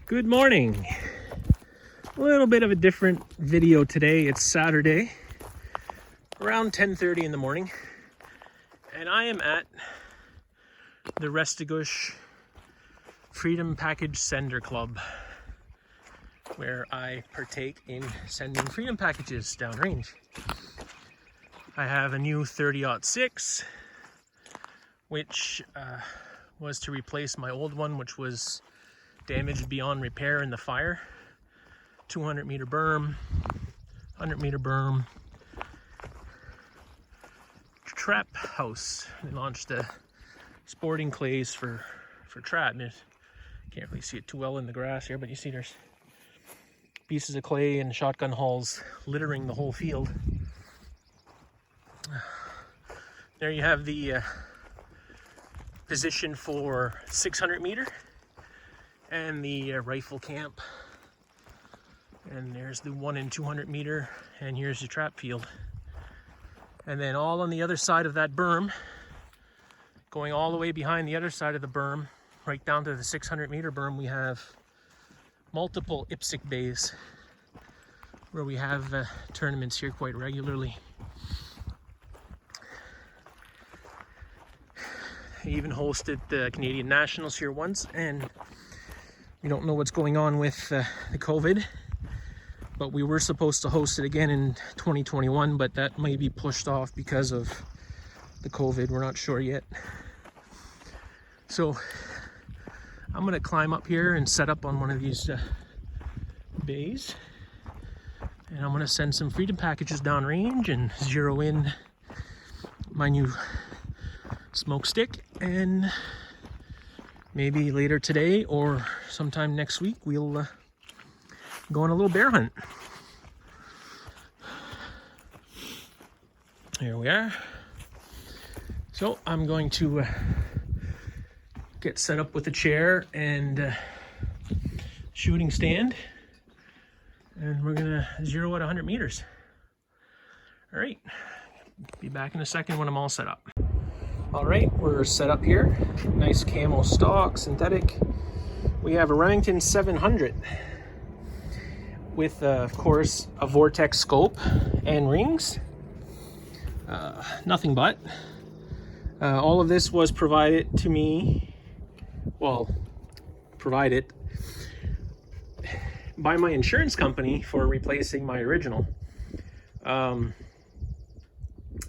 Good morning. A little bit of a different video today. It's Saturday, around 10:30 in the morning, and I am at the Restigouche Freedom Package Sender Club, where I partake in sending freedom packages downrange. I have a new 30-06, which was to replace my old one, which was damaged beyond repair in the fire. 200-meter berm, 100-meter berm, trap house. They launched the sporting clays for trap. Can't really see it too well in the grass here, but you see there's pieces of clay and shotgun hulls littering the whole field. There you have the position for 600-meter and the rifle camp. And there's the 1 and 200-meter, and here's your trap field. And then all on the other side of that berm, going all the way behind the other side of the berm, right down to the 600-meter berm, we have multiple IPSC bays where we have tournaments here quite regularly. I even hosted the Canadian Nationals here once, and we don't know what's going on with the COVID, but we were supposed to host it again in 2021, but that might be pushed off because of the COVID. We're not sure yet. So I'm gonna climb up here and set up on one of these bays, and I'm gonna send some freedom packages downrange and zero in my new smoke stick, and maybe later today or sometime next week we'll go on a little bear hunt. Here we are. So I'm going to get set up with a chair and shooting stand, and we're gonna zero at 100 meters. All right, be back in a second when I'm all set up. All right, we're set up here. Nice camo stock, synthetic. We have a Remington 700 with, of course, a vortex scope and rings. Nothing but. All of this was provided to me, provided by my insurance company for replacing my original.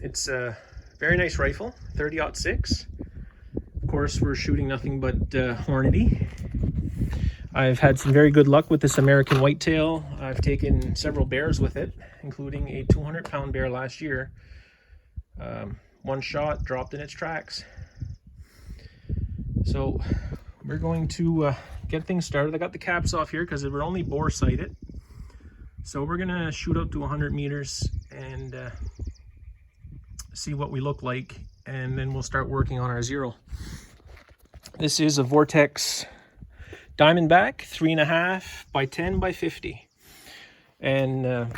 It's a very nice rifle, 30-06. Of course, we're shooting nothing but Hornady. I've had some very good luck with this American whitetail. I've taken several bears with it, including a 200-pound bear last year. One shot, dropped in its tracks. So we're going to get things started. I got the caps off here because we're only bore sighted. So we're gonna shoot out to 100 meters and see what we look like, and then we'll start working on our zero. This is a Vortex Diamondback 3.5 by 10 by 50, and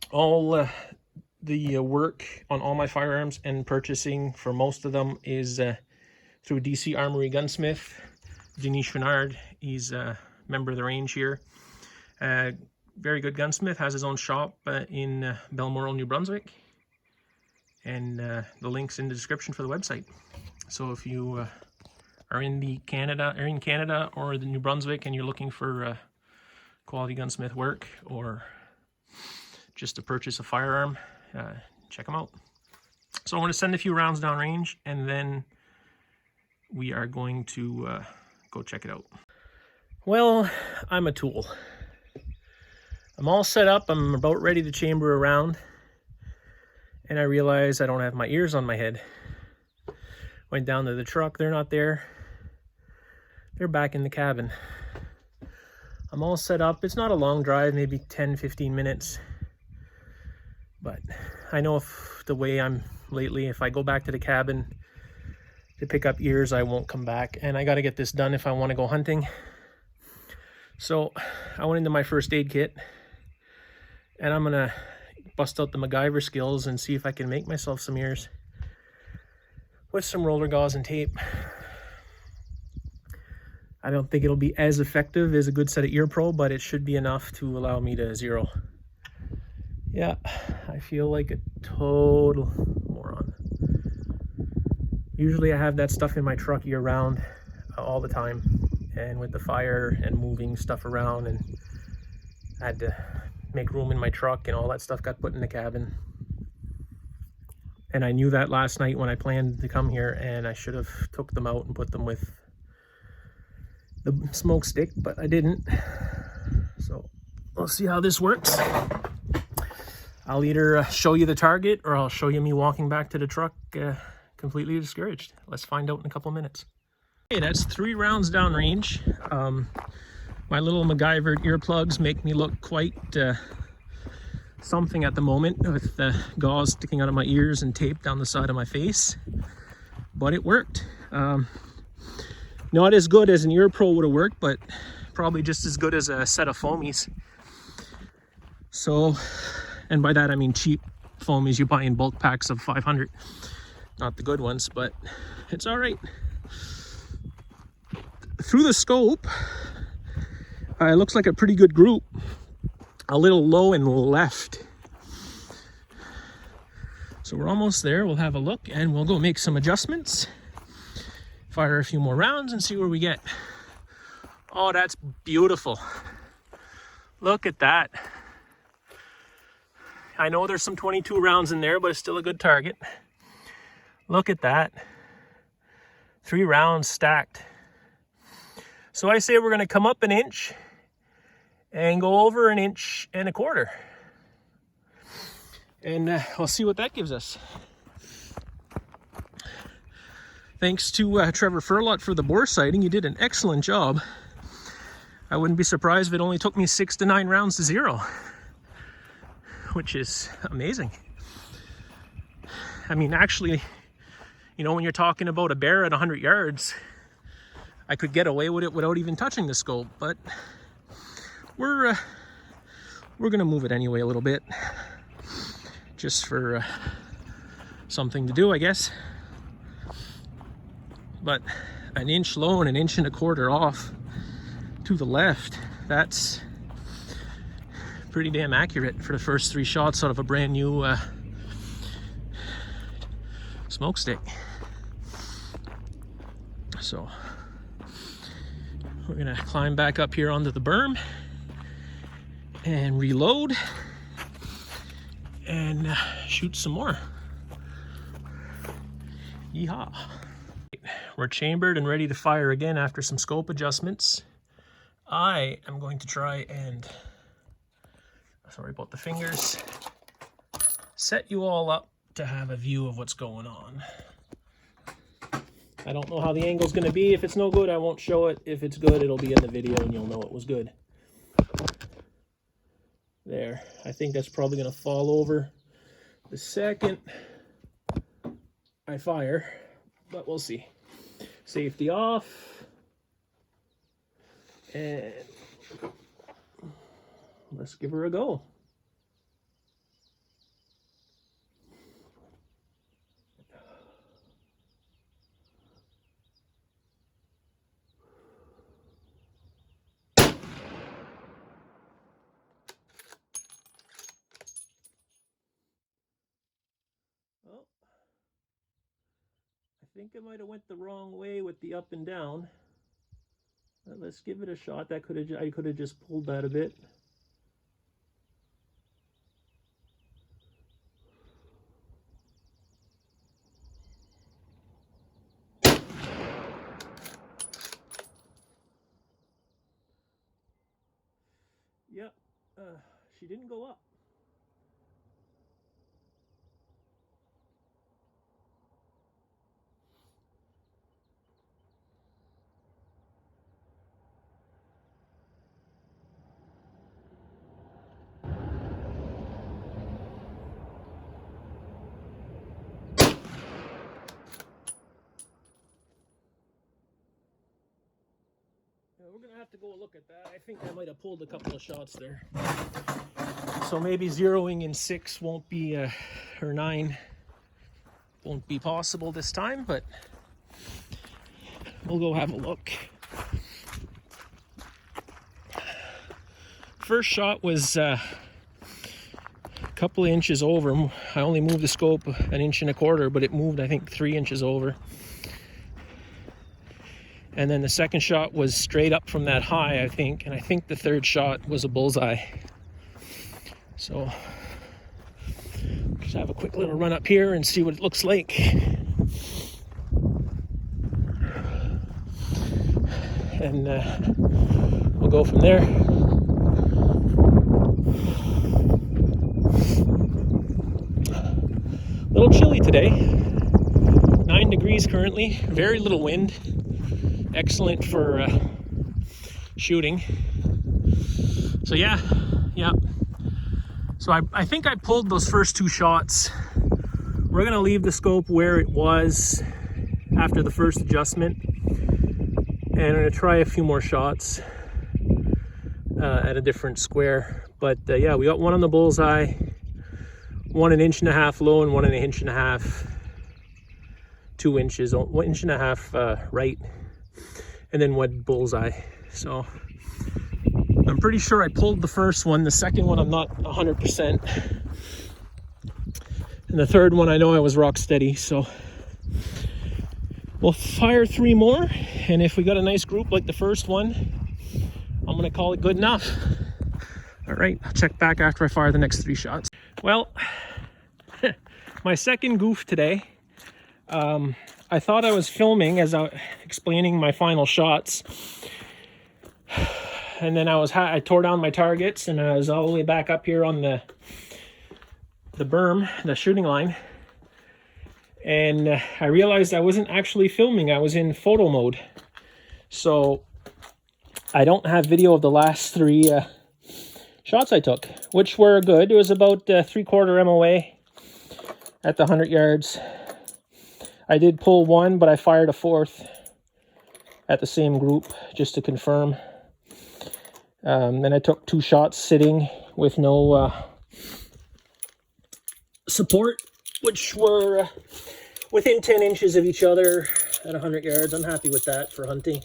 all the work on all my firearms and purchasing for most of them is through DC Armory Gunsmith. Denis Chenard, he's a member of the range here. Very good gunsmith, has his own shop in Balmoral, New Brunswick. And the link's in the description for the website. So if you are in Canada or the New Brunswick and you're looking for quality gunsmith work, or just to purchase a firearm, check them out. So I'm going to send a few rounds downrange, and then we are going to go check it out. Well, I'm a tool. I'm all set up. I'm about ready to chamber a round. And I realized I don't have my ears on my head. Went down to the truck, they're not there. They're back in the cabin. I'm all set up. It's not a long drive, maybe 10-15 minutes. But I know if the way I'm lately, if I go back to the cabin to pick up ears, I won't come back. And I gotta get this done if I wanna go hunting. So I went into my first aid kit, and I'm gonna bust out the MacGyver skills and see if I can make myself some ears with some roller gauze and tape. I don't think it'll be as effective as a good set of ear pro, but it should be enough to allow me to zero. Yeah, I feel like a total moron. Usually I have that stuff in my truck year round, all the time. And with the fire and moving stuff around, and I had to make room in my truck, and all that stuff got put in the cabin. And I knew that last night when I planned to come here, and I should have took them out and put them with the smoke stick, but I didn't. So we'll see how this works. I'll either show you the target, or I'll show you me walking back to the truck completely discouraged. Let's find out in a couple minutes. Okay, that's 3 rounds downrange. My little MacGyver earplugs make me look quite something at the moment, with gauze sticking out of my ears and tape down the side of my face. But it worked. Not as good as an ear pro would have worked, but probably just as good as a set of foamies. So, and by that I mean cheap foamies you buy in bulk packs of 500. Not the good ones, but it's all right. Through the scope, it looks like a pretty good group. A little low and left. So we're almost there. We'll have a look and we'll go make some adjustments. Fire a few more rounds and see where we get. Oh, that's beautiful. Look at that. I know there's some 22 rounds in there, but it's still a good target. Look at that. 3 rounds stacked. So I say we're going to come up an inch and go over 1.25 inches. And we'll see what that gives us. Thanks to Trevor Furlot for the bore sighting. You did an excellent job. I wouldn't be surprised if it only took me 6 to 9 rounds to zero, which is amazing. I mean, actually, you know, when you're talking about a bear at 100 yards, I could get away with it without even touching the scope, but we're gonna move it anyway a little bit, just for something to do, I guess. But 1 inch low and 1.25 inches off to the left, that's pretty damn accurate for the first 3 shots out of a brand new smoke stick. So we're gonna climb back up here onto the berm and reload and shoot some more. Yeehaw. We're chambered and ready to fire again after some scope adjustments. I am going to try and, sorry about the fingers, set you all up to have a view of what's going on. I don't know how the angle's going to be. If it's no good, I won't show it. If it's good, it'll be in the video and you'll know it was good. There. I think that's probably going to fall over the second I fire, but we'll see. Safety off. And let's give her a go. Well, I think I might have went the wrong way with the up and down. Let's give it a shot. I could have just pulled that a bit. Yep, she didn't go up. We're gonna have to go look at that. I think I might have pulled a couple of shots there. So maybe zeroing in 6 won't be, or 9 won't be possible this time, but we'll go have a look. first shot was a couple of inches over. I only moved the scope 1.25 inches, but it moved, I think, 3 inches over. And then the second shot was straight up from that high, I think. And I think the third shot was a bullseye. So just have a quick little run up here and see what it looks like. And we'll go from there. A little chilly today. 9 degrees currently. Very little wind. Excellent for shooting. So yeah. So I think I pulled those first 2 shots. We're gonna leave the scope where it was after the first adjustment, and I'm gonna try a few more shots at a different square. But yeah, we got one on the bullseye, 1.5 inches low and 1.5 inches, 2 inches, 1.5 inches right, and then one bullseye. So I'm pretty sure I pulled the first one. The second one I'm not 100%, and the third one I know I was rock steady. So we'll fire 3 more, and if we got a nice group like the first one, I'm gonna call it good enough. All right, I'll check back after I fire the next 3 shots. Well, my second goof today. I thought I was filming as I was explaining my final shots, and then I tore down my targets, and I was all the way back up here on the berm, the shooting line, and I realized I wasn't actually filming. I was in photo mode, so I don't have video of the last 3 shots I took, which were good. It was about 3/4 MOA at the 100 yards. I did pull 1, but I fired a 4th at the same group just to confirm. Then I took 2 shots sitting with no support, which were within 10 inches of each other at 100 yards. I'm happy with that for hunting.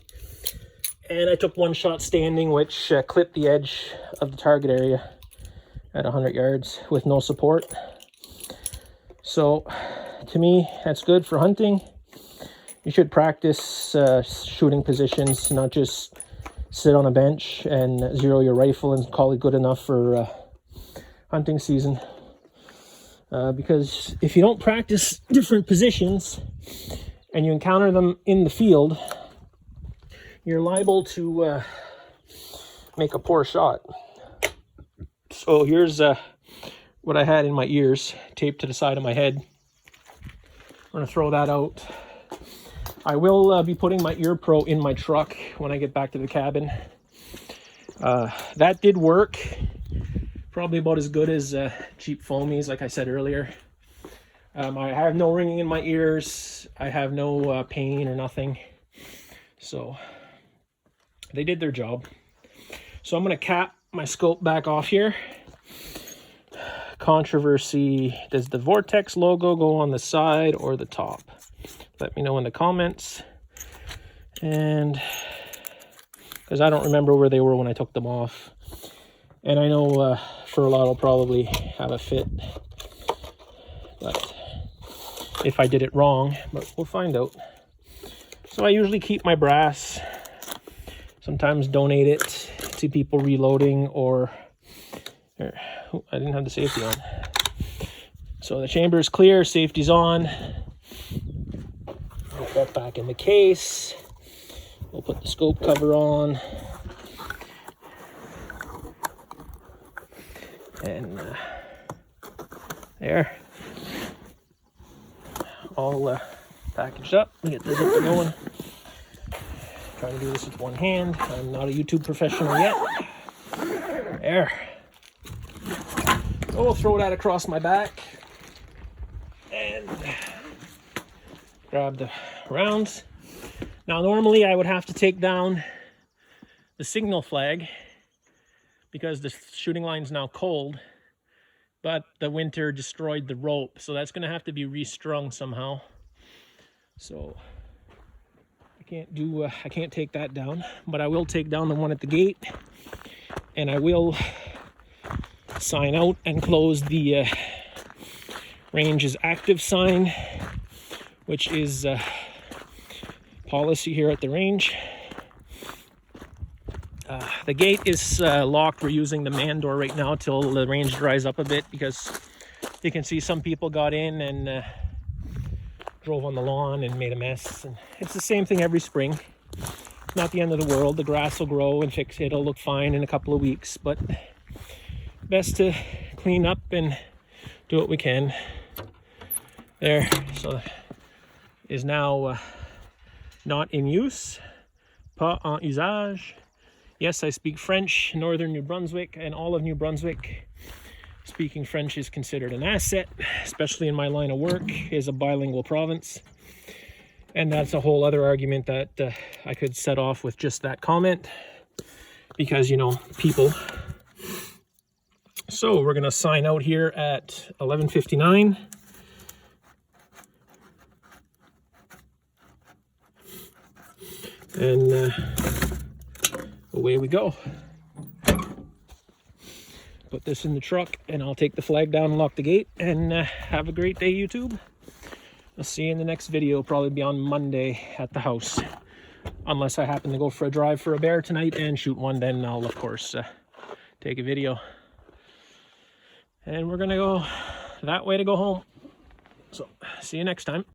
And I took 1 shot standing, which clipped the edge of the target area at 100 yards with no support. So to me, that's good for hunting. You should practice shooting positions, not just sit on a bench and zero your rifle and call it good enough for hunting season. Because if you don't practice different positions and you encounter them in the field, you're liable to make a poor shot. So here's what I had in my ears taped to the side of my head. I'm gonna throw that out. I will be putting my ear pro in my truck when I get back to the cabin. That did work. Probably about as good as cheap foamies, like I said earlier. I have no ringing in my ears. I have no pain or nothing. So they did their job. So I'm gonna cap my scope back off here. Controversy, does the Vortex logo go on the side or the top? Let me know in the comments. And because I don't remember where they were when I took them off, and I know for a lot I'll probably have a fit, but if I did it wrong, but we'll find out. So I usually keep my brass, sometimes donate it to people reloading, or I didn't have the safety on. So the chamber is clear, safety's on. Put that back in the case. We'll put the scope cover on. And there. All packaged up. Let me get this up going. Trying to do this with one hand. I'm not a YouTube professional yet. There. So we'll throw that across my back and grab the rounds. Now normally I would have to take down the signal flag because the shooting line's now cold, but the winter destroyed the rope, so that's going to have to be restrung somehow. So I can't take that down, but I will take down the one at the gate and I will sign out and close the range is active sign, which is policy here at the range. The gate is locked. We're using the man door right now till the range dries up a bit, because you can see some people got in and drove on the lawn and made a mess. And it's the same thing every spring. Not the end of the world. The grass will grow and fix it. It'll look fine in a couple of weeks, but best to clean up and do what we can. There, so is now not in use. Pas en usage. Yes, I speak French, northern New Brunswick, and all of New Brunswick. Speaking French is considered an asset, especially in my line of work, is a bilingual province. And that's a whole other argument that I could set off with just that comment, because, you know, people. So we're going to sign out here at 11:59. And away we go. Put this in the truck, and I'll take the flag down and lock the gate, and have a great day, YouTube. I'll see you in the next video. Probably be on Monday at the house, unless I happen to go for a drive for a bear tonight and shoot one. Then I'll of course take a video, and we're gonna go that way to go home. So see you next time.